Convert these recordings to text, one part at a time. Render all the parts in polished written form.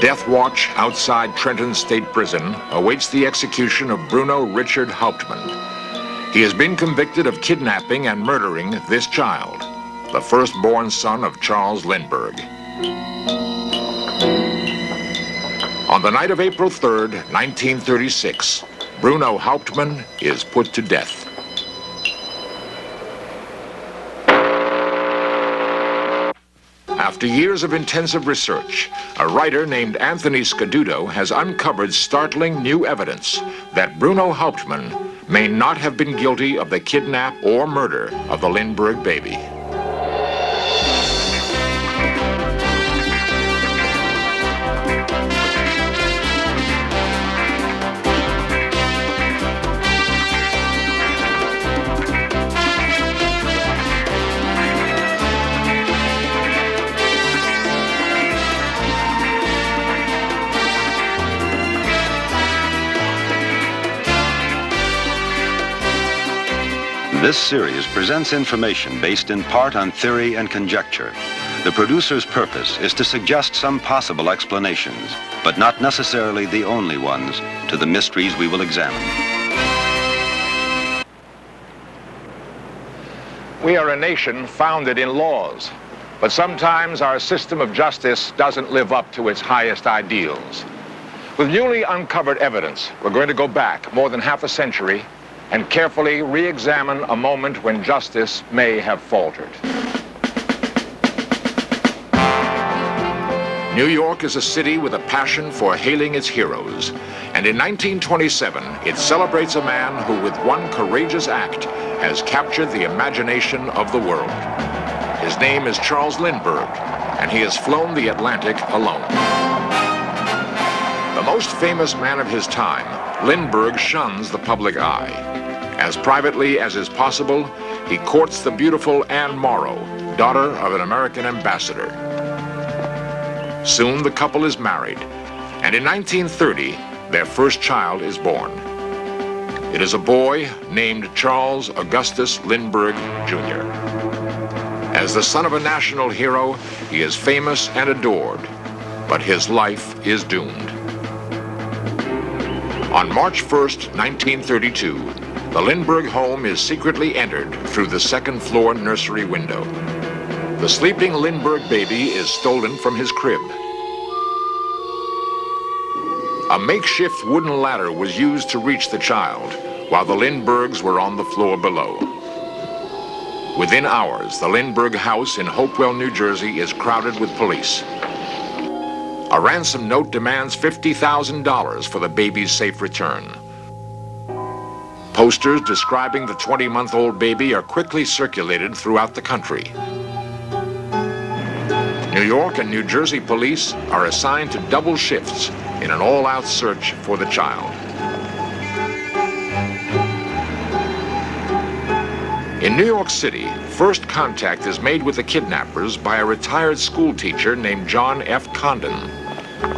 death watch outside Trenton State Prison awaits the execution of Bruno Richard Hauptmann. He has been convicted of kidnapping and murdering this child, the firstborn son of Charles Lindberg. On the night of April 3rd, 1936, Bruno Hauptmann is put to death. After years of intensive research, a writer named Anthony Scaduto has uncovered startling new evidence that Bruno Hauptmann may not have been guilty of the kidnap or murder of the Lindberg baby. This series presents information based in part on theory and conjecture. The producer's purpose is to suggest some possible explanations, but not necessarily the only ones, to the mysteries we will examine. We are a nation founded in laws, but sometimes our system of justice doesn't live up to its highest ideals. With newly uncovered evidence, we're going to go back more than half a century and carefully re-examine a moment when justice may have faltered. New York is a city with a passion for hailing its heroes, and in 1927, it celebrates a man who, with one courageous act, has captured the imagination of the world. His name is Charles Lindberg, and he has flown the Atlantic alone. The most famous man of his time, Lindberg shuns the public eye. As privately as is possible, he courts the beautiful Anne Morrow, daughter of an American ambassador. Soon the couple is married, and in 1930, their first child is born. It is a boy named Charles Augustus Lindberg, Jr. As the son of a national hero, he is famous and adored, but his life is doomed. On March 1st, 1932, the Lindberg home is secretly entered through the second-floor nursery window. The sleeping Lindberg baby is stolen from his crib. A makeshift wooden ladder was used to reach the child, while the Lindbergs were on the floor below. Within hours, the Lindberg house in Hopewell, New Jersey is crowded with police. A ransom note demands $50,000 for the baby's safe return. Posters describing the 20-month-old baby are quickly circulated throughout the country. New York and New Jersey police are assigned to double shifts in an all-out search for the child. In New York City, first contact is made with the kidnappers by a retired school teacher named John F. Condon.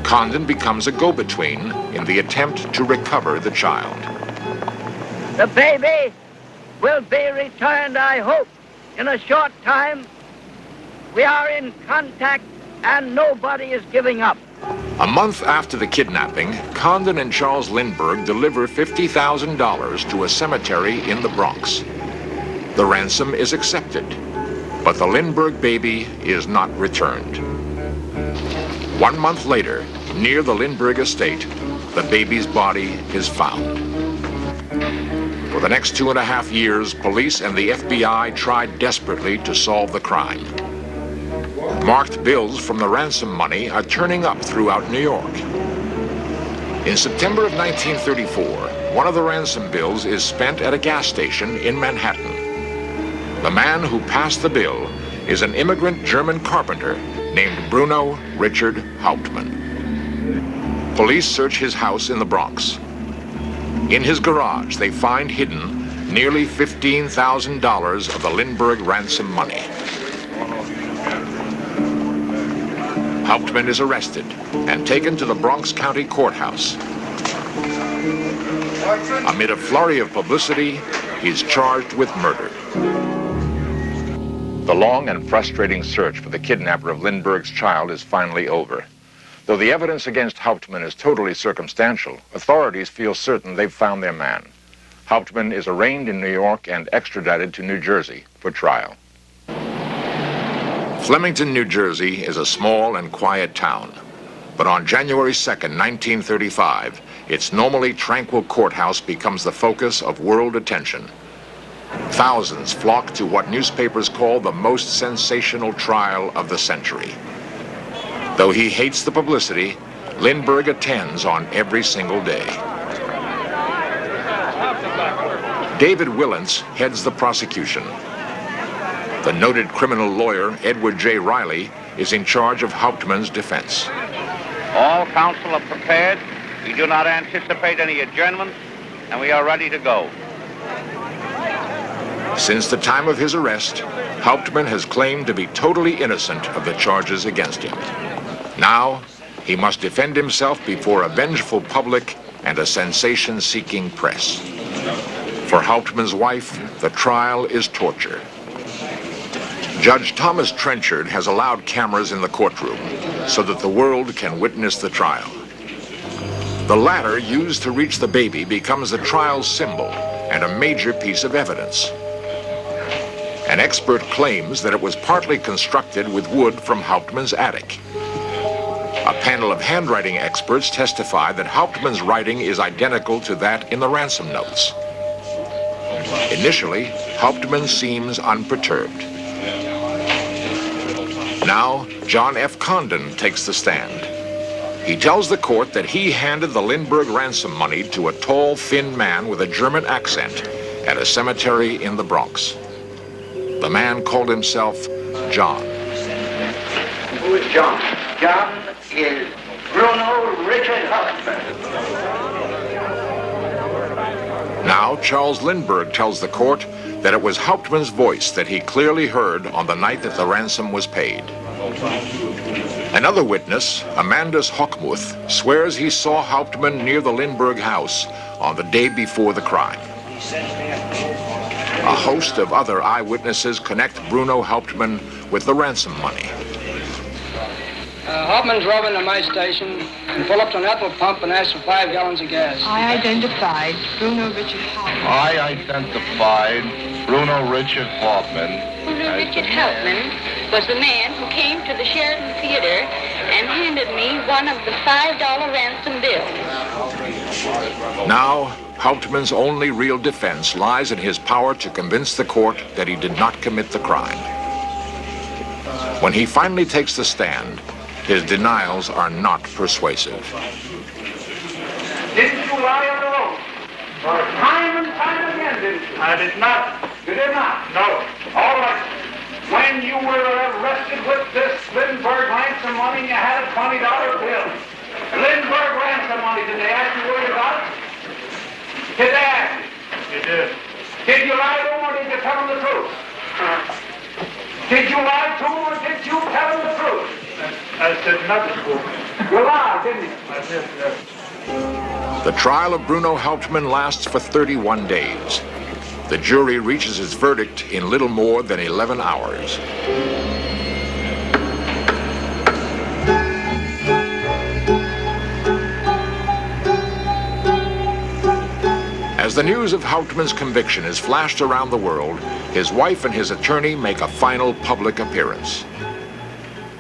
Condon becomes a go-between in the attempt to recover the child. The baby will be returned, I hope, in a short time. We are in contact and nobody is giving up. A month after the kidnapping, Condon and Charles Lindberg deliver $50,000 to a cemetery in the Bronx. The ransom is accepted, but the Lindberg baby is not returned. 1 month later, near the Lindberg estate, the baby's body is found. For the next 2.5 years, police and the FBI tried desperately to solve the crime. Marked bills from the ransom money are turning up throughout New York. In September of 1934, one of the ransom bills is spent at a gas station in Manhattan. The man who passed the bill is an immigrant German carpenter named Bruno Richard Hauptmann. Police search his house in the Bronx. In his garage, they find hidden nearly $15,000 of the Lindberg ransom money. Hauptmann is arrested and taken to the Bronx County Courthouse. Amid a flurry of publicity, he's charged with murder. The long and frustrating search for the kidnapper of Lindberg's child is finally over. Though the evidence against Hauptmann is totally circumstantial, authorities feel certain they've found their man. Hauptmann is arraigned in New York and extradited to New Jersey for trial. Flemington, New Jersey is a small and quiet town. But on January 2nd, 1935, its normally tranquil courthouse becomes the focus of world attention. Thousands flock to what newspapers call the most sensational trial of the century. Though he hates the publicity, Lindberg attends on every single day. David Willents heads the prosecution. The noted criminal lawyer, Edward J. Riley, is in charge of Hauptmann's defense. All counsel are prepared. We do not anticipate any adjournments, and we are ready to go. Since the time of his arrest, Hauptmann has claimed to be totally innocent of the charges against him. Now, he must defend himself before a vengeful public and a sensation-seeking press. For Hauptmann's wife, the trial is torture. Judge Thomas Trenchard has allowed cameras in the courtroom so that the world can witness the trial. The ladder used to reach the baby becomes the trial's symbol and a major piece of evidence. An expert claims that it was partly constructed with wood from Hauptmann's attic. A panel of handwriting experts testify that Hauptmann's writing is identical to that in the ransom notes. Initially, Hauptmann seems unperturbed. Now, John F. Condon takes the stand. He tells the court that he handed the Lindberg ransom money to a tall, thin man with a German accent at a cemetery in the Bronx. The man called himself John. Who is John? John is Bruno Richard Hauptmann. Now, Charles Lindberg tells the court that it was Hauptmann's voice that he clearly heard on the night that the ransom was paid. Another witness, Amandus Hochmuth, swears he saw Hauptmann near the Lindberg house on the day before the crime. A host of other eyewitnesses connect Bruno Hauptmann with the ransom money. Hauptmann drove into my station and pulled up to an apple pump and asked for 5 gallons of gas. I identified Bruno Richard Hauptmann. I identified Bruno Richard Hauptmann. Bruno Richard Hauptmann was the man who came to the Sheraton Theater and handed me one of the $5 ransom bills. Now, Hauptmann's only real defense lies in his power to convince the court that he did not commit the crime. When he finally takes the stand, his denials are not persuasive. Didn't you lie on the road? Time and time again, didn't you? I did not. You did not? No. All right. When you were arrested with this Lindberg ransom money, you had a $20 bill. Lindberg ransom money, did they ask you where you got it? Did they ask you? You did. Did you lie to them or did you tell them the truth? Did you lie to them or did you tell them the truth? I said nothing to them. You lied, didn't you? I did, yes. The trial of Bruno Hauptmann lasts for 31 days. The jury reaches its verdict in little more than 11 hours. As the news of Hauptmann's conviction is flashed around the world, his wife and his attorney make a final public appearance.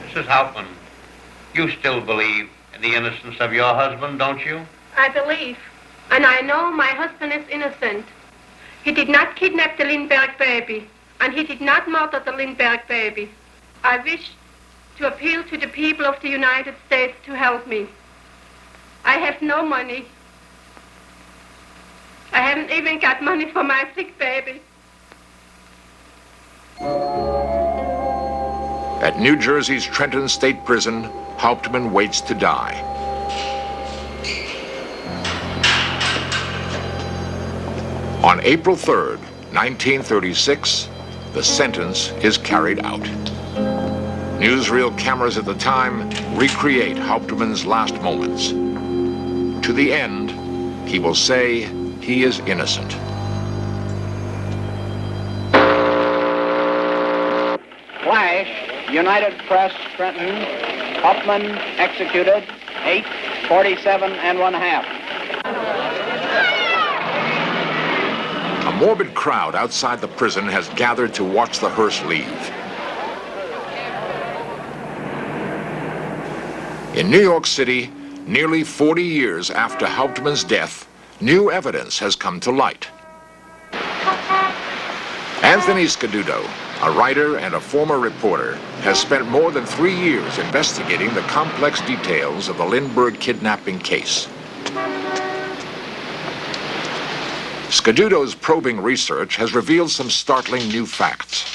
Mrs. Hauptmann, you still believe in the innocence of your husband, don't you? I believe, and I know my husband is innocent. He did not kidnap the Lindberg baby, and he did not murder the Lindberg baby. I wish to appeal to the people of the United States to help me. I have no money. I haven't even got money for my sick baby. At New Jersey's Trenton State Prison, Hauptmann waits to die. On April 3rd, 1936, the sentence is carried out. Newsreel cameras at the time recreate Hauptmann's last moments. To the end, he will say he is innocent. Flash, United Press, Trenton. Hauptmann executed 8:47 1/2. A morbid crowd outside the prison has gathered to watch the hearse leave. In New York City, nearly 40 years after Hauptmann's death, new evidence has come to light. Anthony Scaduto, a writer and a former reporter, has spent more than 3 years investigating the complex details of the Lindberg kidnapping case. Scaduto's probing research has revealed some startling new facts.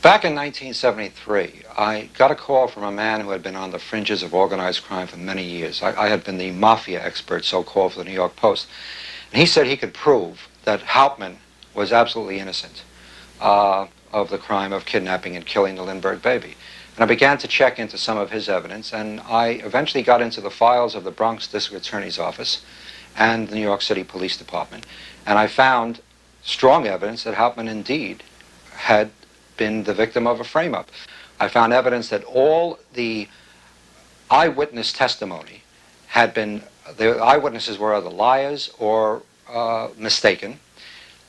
Back in 1973, I got a call from a man who had been on the fringes of organized crime for many years. I had been the mafia expert, so-called, for the New York Post. And he said he could prove that Hauptmann was absolutely innocent of the crime of kidnapping and killing the Lindberg baby. And I began to check into some of his evidence, and I eventually got into the files of the Bronx District Attorney's Office and the New York City Police Department. And I found strong evidence that Hauptmann indeed had been the victim of a frame-up. I found evidence that all the eyewitness testimony had been, the eyewitnesses were either liars or mistaken,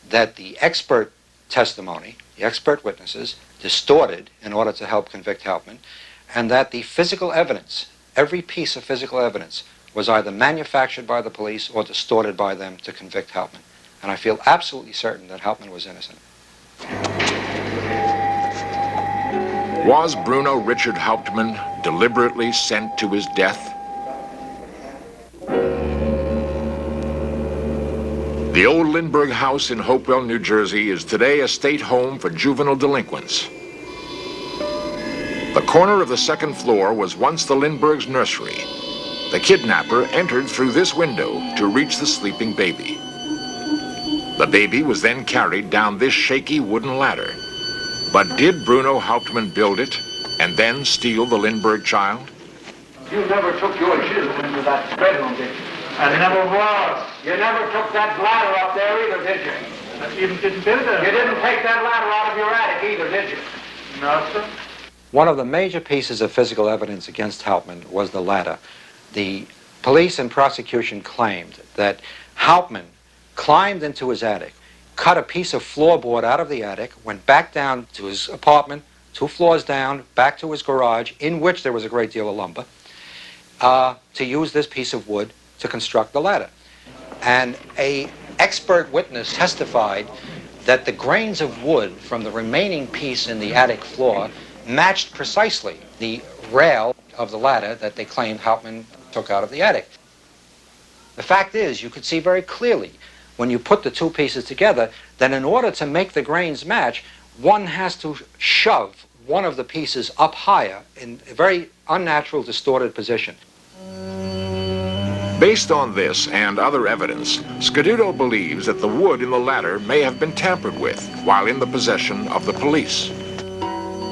that the expert testimony, the expert witnesses, distorted in order to help convict Hauptmann, and that the physical evidence, every piece of physical evidence, was either manufactured by the police or distorted by them to convict Hauptmann. And I feel absolutely certain that Hauptmann was innocent. Was Bruno Richard Hauptmann deliberately sent to his death? The old Lindberg house in Hopewell, New Jersey is today a state home for juvenile delinquents. The corner of the second floor was once the Lindberg's nursery. The kidnapper entered through this window to reach the sleeping baby. The baby was then carried down this shaky wooden ladder. But did Bruno Hauptmann build it and then steal the Lindberg child? You never took your chisel into that bedroom, did you? I never was. You never took that ladder up there either, did you? I even didn't build it. You didn't take that ladder out of your attic either, did you? No, sir. One of the major pieces of physical evidence against Hauptmann was the ladder. The police and prosecution claimed that Hauptmann climbed into his attic, cut a piece of floorboard out of the attic, went back down to his apartment, 2 floors down, back to his garage, in which there was a great deal of lumber, to use this piece of wood to construct the ladder. And an expert witness testified that the grains of wood from the remaining piece in the attic floor matched precisely the rail of the ladder that they claimed Hauptmann took out of the attic. The fact is, you could see very clearly when you put the 2 pieces together that in order to make the grains match, one has to shove one of the pieces up higher in a very unnatural, distorted position. Based on this and other evidence, Scaduto believes that the wood in the ladder may have been tampered with while in the possession of the police.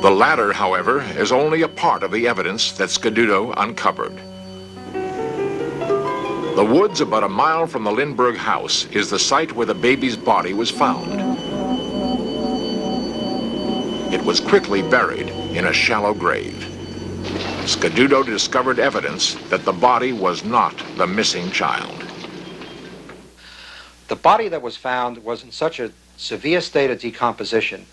The ladder, however, is only a part of the evidence that Scaduto uncovered. The woods about a mile from the Lindberg house is the site where the baby's body was found. It was quickly buried in a shallow grave. Scaduto discovered evidence that the body was not the missing child. The body that was found was in such a severe state of decomposition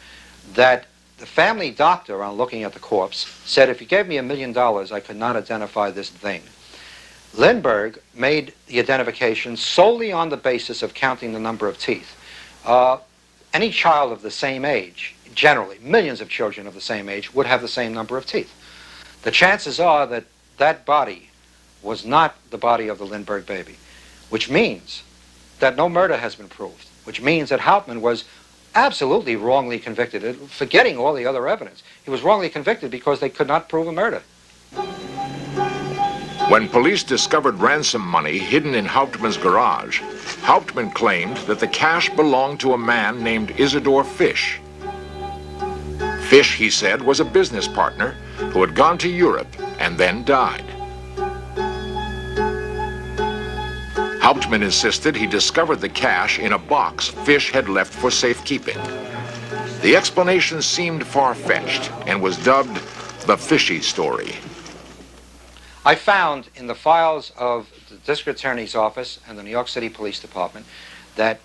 that the family doctor, on looking at the corpse, said if you gave me $1 million, I could not identify this thing. Lindberg made the identification solely on the basis of counting the number of teeth. Any child of the same age, generally, millions of children of the same age, would have the same number of teeth. The chances are that that body was not the body of the Lindberg baby, which means that no murder has been proved, which means that Hauptmann was absolutely wrongly convicted, forgetting all the other evidence. He was wrongly convicted because they could not prove a murder. When police discovered ransom money hidden in Hauptmann's garage, Hauptmann claimed that the cash belonged to a man named Isidore Fish. Fish, he said, was a business partner who had gone to Europe and then died. Hauptmann insisted he discovered the cash in a box Fish had left for safekeeping. The explanation seemed far-fetched and was dubbed the fishy story. I found in the files of the District Attorney's Office and the New York City Police Department that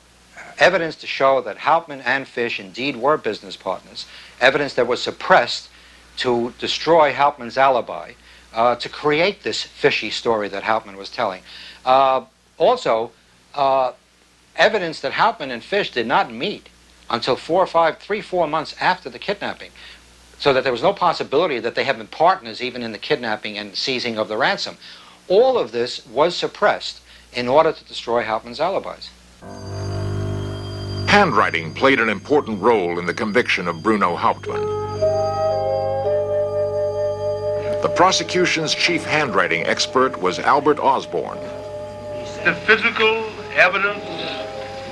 evidence to show that Hauptmann and Fish indeed were business partners, evidence that was suppressed to destroy Hauptmann's alibi, to create this fishy story that Hauptmann was telling. Also, evidence that Hauptmann and Fish did not meet until 4 months after the kidnapping, so that there was no possibility that they had been partners even in the kidnapping and seizing of the ransom. All of this was suppressed in order to destroy Hauptmann's alibis. Handwriting played an important role in the conviction of Bruno Hauptmann. The prosecution's chief handwriting expert was Albert Osborne. The physical evidence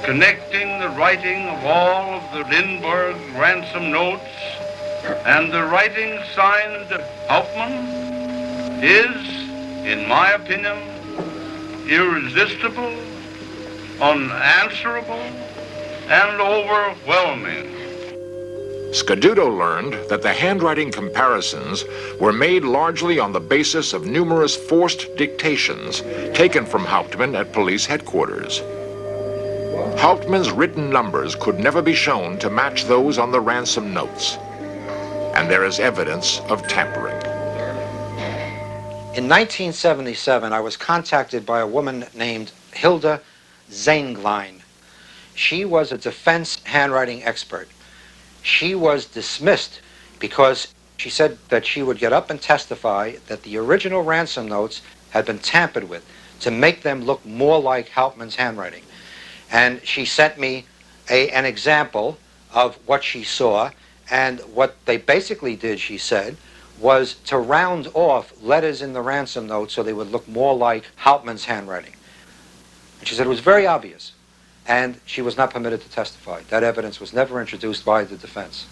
connecting the writing of all of the Lindberg ransom notes and the writing signed Hauptmann is, in my opinion, irresistible, unanswerable, and overwhelming. Scaduto learned that the handwriting comparisons were made largely on the basis of numerous forced dictations taken from Hauptmann at police headquarters. Hauptmann's written numbers could never be shown to match those on the ransom notes, and there is evidence of tampering. In 1977, I was contacted by a woman named Hilda Zenglein. She was a defense handwriting expert. She was dismissed because she said that she would get up and testify that the original ransom notes had been tampered with to make them look more like Hauptmann's handwriting. And she sent me an example of what she saw, and what they basically did, she said, was to round off letters in the ransom note so they would look more like Hauptmann's handwriting. And she said it was very obvious, and she was not permitted to testify. That evidence was never introduced by the defense.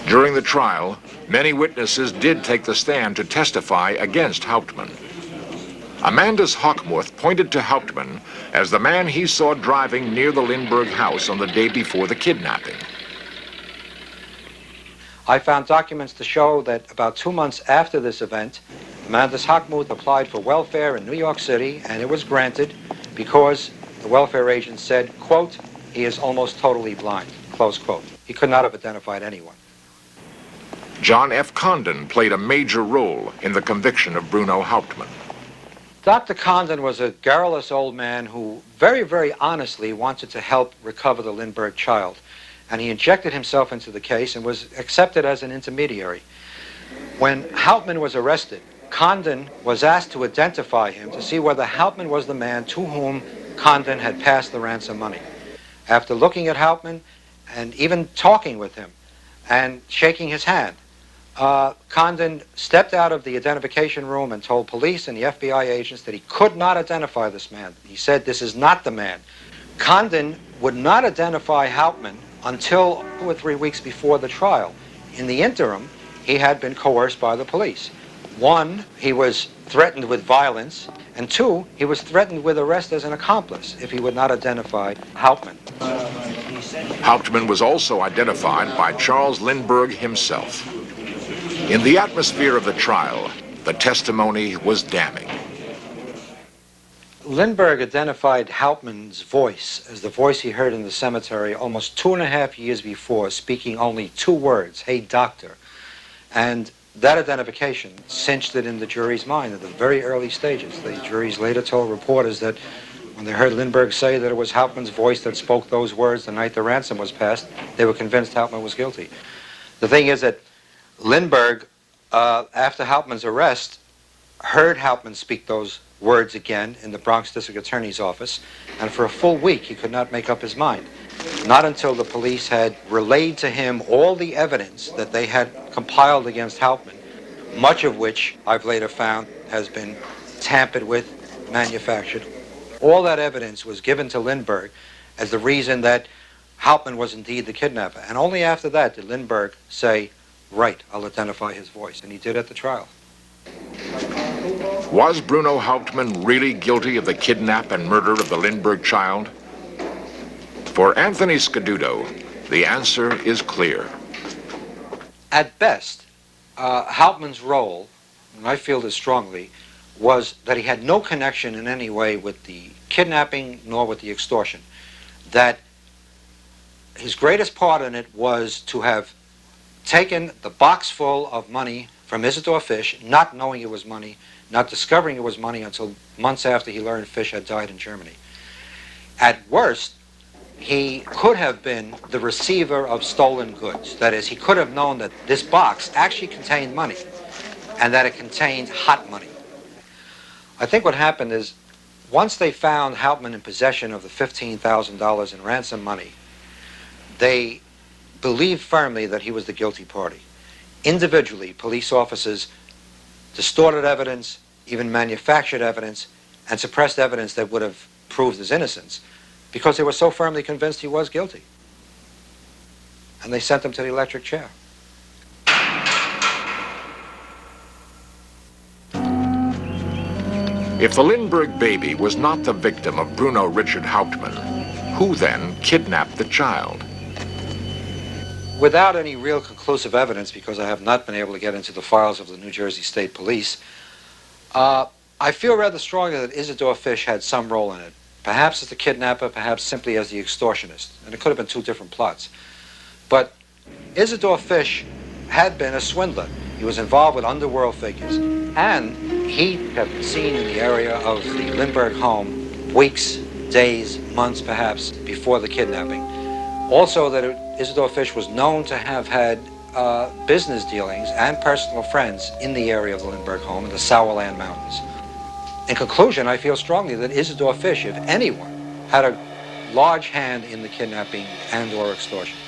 During the trial, many witnesses did take the stand to testify against Hauptmann. Amandus Hochmuth pointed to Hauptmann as the man he saw driving near the Lindberg house on the day before the kidnapping. I found documents to show that about 2 months after this event, Amandus Hochmuth applied for welfare in New York City, and it was granted because the welfare agent said, quote, he is almost totally blind, close quote. He could not have identified anyone. John F. Condon played a major role in the conviction of Bruno Hauptmann. Dr. Condon was a garrulous old man who very, very honestly wanted to help recover the Lindberg child. And he injected himself into the case and was accepted as an intermediary. When Hauptmann was arrested, Condon was asked to identify him to see whether Hauptmann was the man to whom Condon had passed the ransom money. After looking at Hauptmann and even talking with him and shaking his hand, Condon stepped out of the identification room and told police and the FBI agents that he could not identify this man. He said, this is not the man. Condon would not identify Hauptmann until 2 or 3 weeks before the trial. In the interim, he had been coerced by the police. 1, he was threatened with violence, and 2, he was threatened with arrest as an accomplice if he would not identify Hauptmann. Hauptmann was also identified by Charles Lindberg himself. In the atmosphere of the trial, the testimony was damning. Lindberg identified Hauptmann's voice as the voice he heard in the cemetery almost 2.5 years before, speaking only 2 words, hey doctor. And that identification cinched it in the jury's mind at the very early stages. The juries later told reporters that when they heard Lindberg say that it was Hauptmann's voice that spoke those words the night the ransom was passed, they were convinced Hauptmann was guilty. The thing is that Lindberg, after Hauptmann's arrest, heard Hauptmann speak those words again in the Bronx District Attorney's office, and for a full week he could not make up his mind. Not until the police had relayed to him all the evidence that they had compiled against Hauptmann, much of which I've later found has been tampered with, manufactured. All that evidence was given to Lindberg as the reason that Hauptmann was indeed the kidnapper. And only after that did Lindberg say, right, I'll identify his voice. And he did at the trial. Was Bruno Hauptmann really guilty of the kidnap and murder of the Lindberg child? For Anthony Scaduto, the answer is clear. At best, Hauptmann's role, and I feel this strongly, was that he had no connection in any way with the kidnapping nor with the extortion. That his greatest part in it was to have taken the box full of money from Isidore Fish, not knowing it was money, not discovering it was money until months after he learned Fish had died in Germany. At worst, he could have been the receiver of stolen goods. That is, he could have known that this box actually contained money and that it contained hot money. I think what happened is, once they found Hauptmann in possession of the $15,000 in ransom money, they believed firmly that he was the guilty party. Individually, police officers distorted evidence, even manufactured evidence, and suppressed evidence that would have proved his innocence because they were so firmly convinced he was guilty. And they sent him to the electric chair. If the Lindberg baby was not the victim of Bruno Richard Hauptmann, who then kidnapped the child? Without any real conclusive evidence, because I have not been able to get into the files of the New Jersey State Police, I feel rather strongly that Isidore Fish had some role in it. Perhaps as the kidnapper, perhaps simply as the extortionist. And it could have been two different plots. But Isidore Fish had been a swindler. He was involved with underworld figures. And he had been seen in the area of the Lindberg home weeks, days, months perhaps before the kidnapping. Also that Isidore Fish was known to have had business dealings and personal friends in the area of the Lindberg home in the Sauerland Mountains. In conclusion, I feel strongly that Isidore Fish, if anyone, had a large hand in the kidnapping and or extortion.